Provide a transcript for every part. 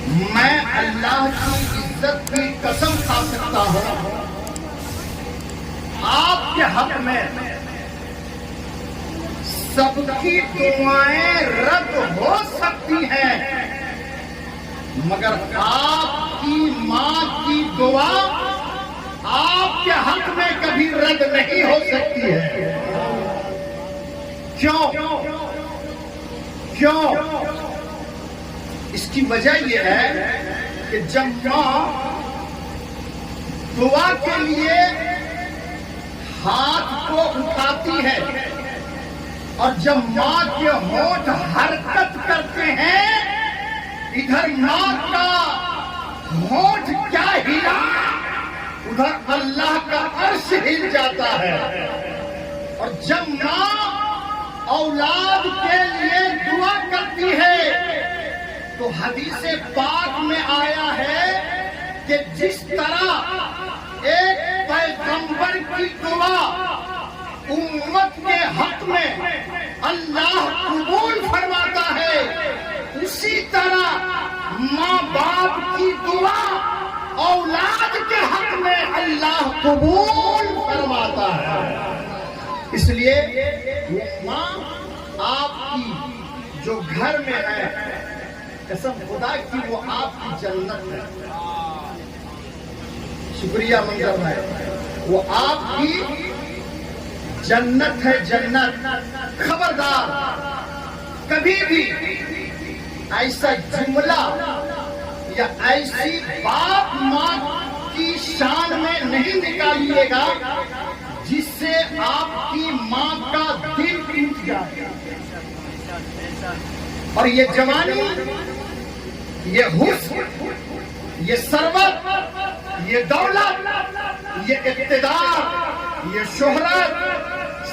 میں اللہ کی عزت کی قسم کھا سکتا ہوں، آپ کے حق میں سب کی دعائیں رد ہو سکتی ہیں، مگر آپ کی ماں کی دعا آپ کے حق میں کبھی رد نہیں ہو سکتی ہے۔ کیوں؟ اس کی وجہ یہ ہے کہ جب ماں دعا کے لیے ہاتھ کو اٹھاتی ہے اور جب ماں کے ہونٹ حرکت کرتے ہیں، ادھر ماں کا ہونٹ کیا ہلا، ادھر اللہ کا عرش ہل جاتا ہے۔ اور جب ماں اولاد کے لیے دعا کرتی ہے تو حدیث پاک میں آیا ہے کہ جس طرح ایک پیغمبر کی دعا امت کے حق میں اللہ قبول فرماتا ہے، اسی طرح ماں باپ کی دعا اولاد کے حق میں اللہ قبول فرماتا ہے۔ اس لیے ماں آپ کی جو گھر میں ہے، قسم خدا کی وہ آپ کی جنت ہے۔ شکریہ منظر ہے، وہ آپ کی جنت ہے، جنت۔ خبردار کبھی بھی ایسا جملہ یا ایسی بات ماں کی شان میں نہیں نکالیے گا جس سے آپ کی ماں کا دل ٹوٹ جائے۔ اور یہ جوانی، یہ حسن، یہ ثروت، یہ دولت، یہ اقتدار، یہ شہرت،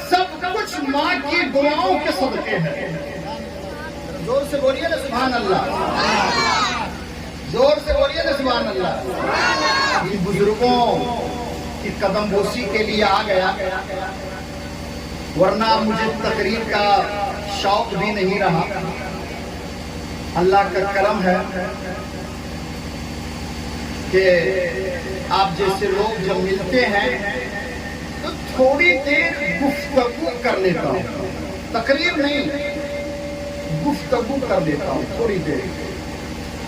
سب کچھ ماں کی دعاؤں کے صدقے ہیں۔ زور سے بولیے نا سبحان اللہ، زور سے بولیے نا سبحان اللہ۔ ان بزرگوں کی قدم بوسی کے لیے آ گیا، ورنہ مجھے تقریر کا شوق بھی نہیں رہا۔ اللہ کا کرم ہے کہ آپ جیسے لوگ جب ملتے ہیں تو تھوڑی دیر گفتگو کر لیتا ہوں، تقریر نہیں، گفتگو کر لیتا ہوں تھوڑی دیر۔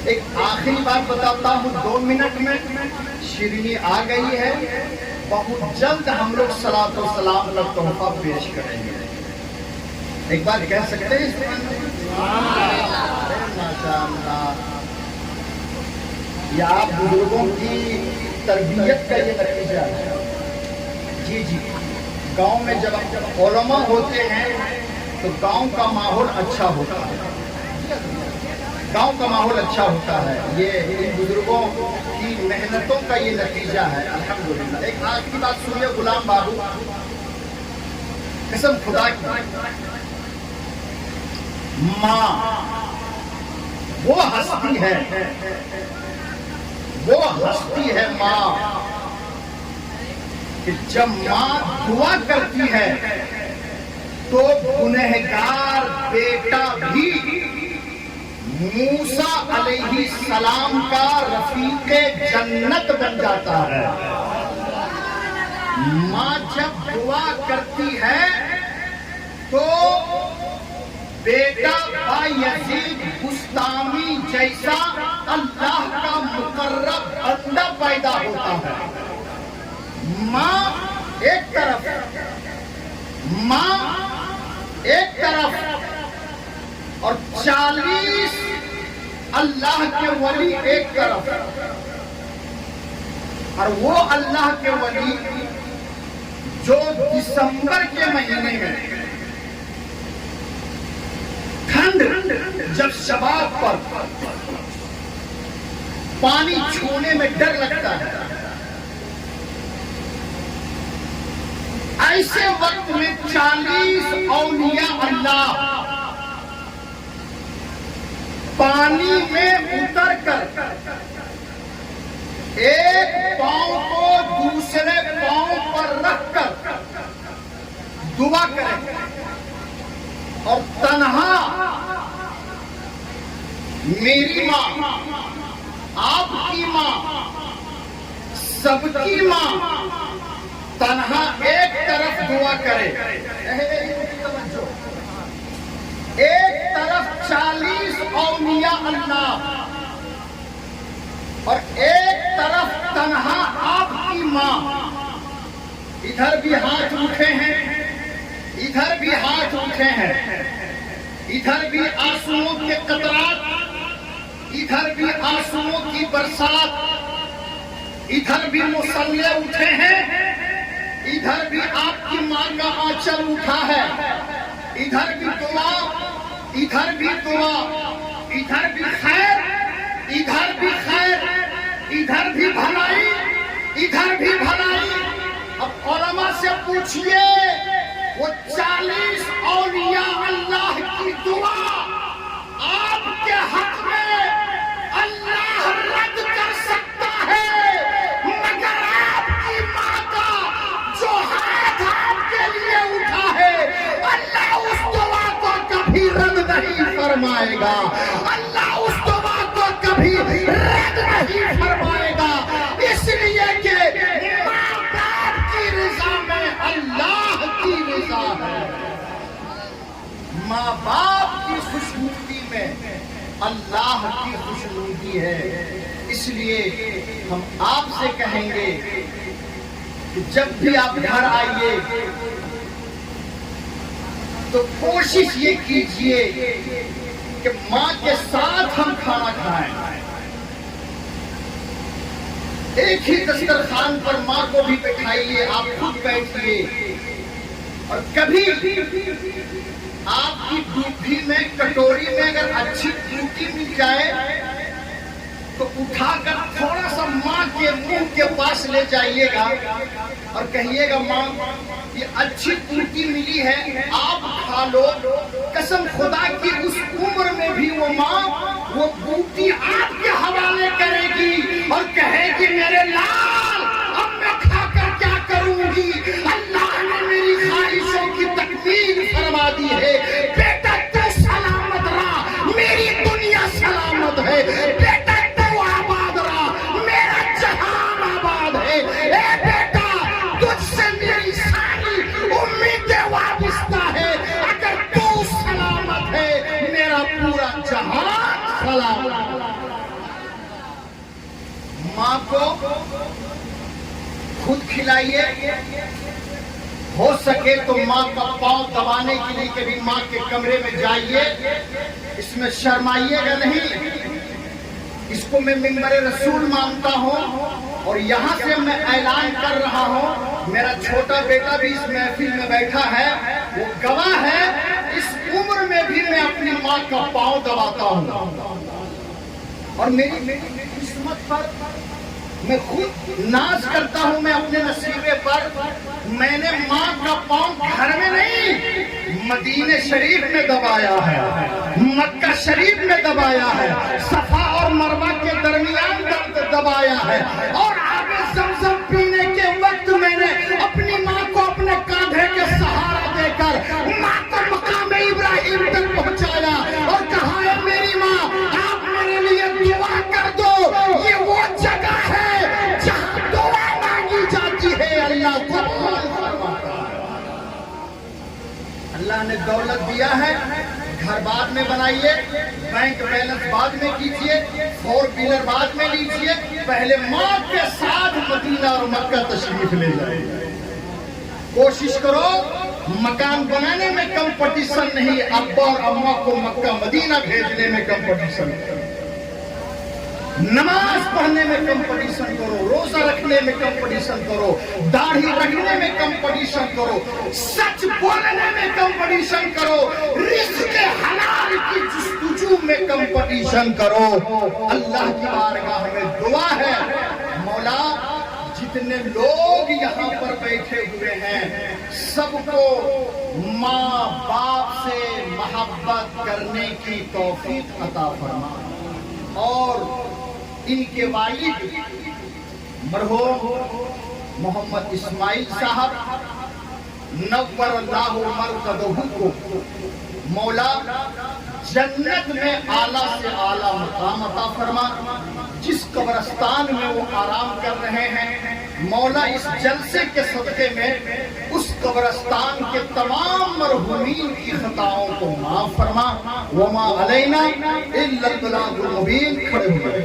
ایک آخری بات بتاتا ہوں، 2 منٹ میں شیرینی آ گئی ہے، بہت جلد ہم لوگ صلاۃ و سلام کا تحفہ پیش کریں گے۔ ایک بات کہہ سکتے ہیں؟ ماشاء اللہ، یہ آپ بزرگوں کی تربیت کا یہ نتیجہ ہے۔ جی جی، گاؤں میں جب علماء ہوتے ہیں تو گاؤں کا ماحول اچھا ہوتا ہے، گاؤں کا ماحول اچھا ہوتا ہے۔ یہ ان بزرگوں کی محنتوں کا یہ نتیجہ ہے، الحمدللہ۔ ایک آخری بات سنیے غلام بابو، قسم خدا کی، ماں وہ ہستی ہے، وہ ہستی ہے ماں کہ جب ماں دعا کرتی ہے تو گنہگار بیٹا بھی موسیٰ علیہ السلام کا رفیق جنت بن جاتا ہے۔ ماں جب دعا کرتی ہے تو بیٹا بایزید بستامی جیسا اللہ کا مقرب بندہ پیدا ہوتا ہے۔ ماں ایک طرف، ماں ایک طرف اور 40 اللہ کے ولی ایک طرف، اور وہ اللہ کے ولی جو دسمبر کے مہینے میں ٹھنڈ جب شباب پر پانی چھونے میں ڈر لگتا ہے، ایسے وقت میں 40 اولیاء اللہ پانی میں اتر کر ایک پاؤں کو دوسرے پاؤں پر رکھ کر دعا کریں اور تنہا میری ماں آپ کی ماں سب کی ماں تنہا ایک طرف دعا کرے، ایک طرف 40 اولیاء اللہ اور ایک طرف تنہا آپ کی ماں، ادھر بھی ہاتھ اٹھے ہیں، ادھر بھی ہاتھ اٹھے ہیں، ادھر بھی آنسوؤں کے قطرات، ادھر بھی آنسوؤں کی برسات، ادھر بھی مصلے اٹھے ہیں، ادھر بھی آپ کی ماں کا آنچل اٹھا ہے، ادھر بھی دعا، ادھر بھی دعا، ادھر بھی خیر، ادھر بھی خیر، ادھر بھی بھلائی، ادھر بھی بھلائی۔ اب علماء سے پوچھئے وہ 40 اولیاء اللہ کی دعا آپ کے حق میں اللہ رد کر سکتا ہے، مگر آپ کی ماں کا جو ہاتھ آپ کے لیے اٹھا ہے اللہ اس دعا کو کبھی رد نہیں فرمائے گا، اللہ اس دعا کو کبھی رد نہیں فرمائے گا، اس لیے کہ ماں باپ کی رضا میں اللہ کی رضا ہے، ماں باپ کی خوشنودی میں اللہ کی خوشنودی ہے۔ اس لیے ہم آپ سے کہیں گے کہ جب بھی آپ گھر آئیے تو کوشش یہ کیجئے کہ ماں کے ساتھ ہم کھانا کھائیں، ایک ہی دسترخوان پر ماں کو بھی بٹھائیے، آپ خود بیٹھیے، اور کبھی آپ کی ڈوبھی میں کٹوری میں اگر اچھی روٹی مل جائے تو اٹھا کر تھوڑا سا ماں کے منہ کے پاس لے جائیے گا اور کہیے گا ماں یہ اچھی روٹی ملی ہے آپ کھا لو، قسم خدا کی اس عمر میں بھی وہ ماں وہ روٹی آپ کے حوالے کرے گی اور کہے گی میرے لال اب میں کھا کر کیا کروں گی، اللہ نے میری خواہشوں کی تکمیل فرما دی ہے، بیٹا تو سلامت رہا میری دنیا سلامت ہے، بیٹا تو آباد رہا میرا جہان آباد ہے، اے بیٹا تجھ سے میری ساری امیدیں وابستہ ہے، اگر تو سلامت ہے میرا پورا جہان سلامت ہے۔ ماں کو خود کھلائیے، ہو سکے تو ماں کا پاؤں دبانے کے لیے کبھی ماں کے کمرے میں جائیے، اس میں شرمائیے گا نہیں، اس کو میں ممبر رسول مانتا ہوں اور یہاں سے میں اعلان کر رہا ہوں، میرا چھوٹا بیٹا بھی اس محفل میں بیٹھا ہے، وہ گواہ ہے، اس عمر میں بھی میں اپنی ماں کا پاؤں دباتا ہوں، اور میری قسمت پر میں خود ناز کرتا ہوں، میں اپنے نصیبے پر میں نے ماں کا پاؤں گھر میں نہیں مدینہ شریف میں دبایا ہے، مکہ شریف میں دبایا ہے، صفا اور مروہ کے درمیان دبایا ہے، اور آب زمزم پینے کے وقت میں نے اپنی ماں کو اپنے کاندھے کے سہارا دے کر ماں کو مقام ابراہیم تک پہنچایا اور کہا ہے میری ماں آپ میرے لیے دعا کر دو، یہ وہ جگہ ہے جہاں دعا مانگی جاتی ہے اللہ قبول فرماتا ہے۔ اللہ نے دولت دیا ہے، گھر بعد میں بنائیے، بینک بیلنس بعد میں کیجئے، 4 ویلر بعد میں لیجئے، پہلے ماں کے ساتھ مدینہ اور مکہ تشریف لے جائیے۔ کوشش کرو مکان بنانے میں کمپٹیشن نہیں، ابا اور اماں کو مکہ مدینہ بھیجنے میں کمپٹیشن کرو، نماز پڑھنے میں کمپٹیشن کرو، روزہ رکھنے میں کمپٹیشن کرو، داڑھی رکھنے میں کمپٹیشن کرو، سچ بولنے میں کمپٹیشن کرو، رزق حلال کی جستجو میں کمپٹیشن کرو۔ اللہ کی بارگاہ میں دعا ہے مولا جتنے لوگ یہاں پر بیٹھے ہوئے ہیں سب کو ماں باپ سے محبت کرنے کی توفیق عطا فرما، اور ان کے والد مرحوم محمد اسماعیل صاحب نور اللہ مرقدہ کو مولا جنت میں اعلیٰ سے اعلیٰ مقام عطا فرما۔ جس قبرستان میں وہ آرام کر رہے ہیں مولا اس جلسے کے صدقے میں اس قبرستان کے تمام مرحومین کی خطاؤں کو معاف فرما۔ وما علینا الا البلاغ المبین۔ کھڑے ہوئے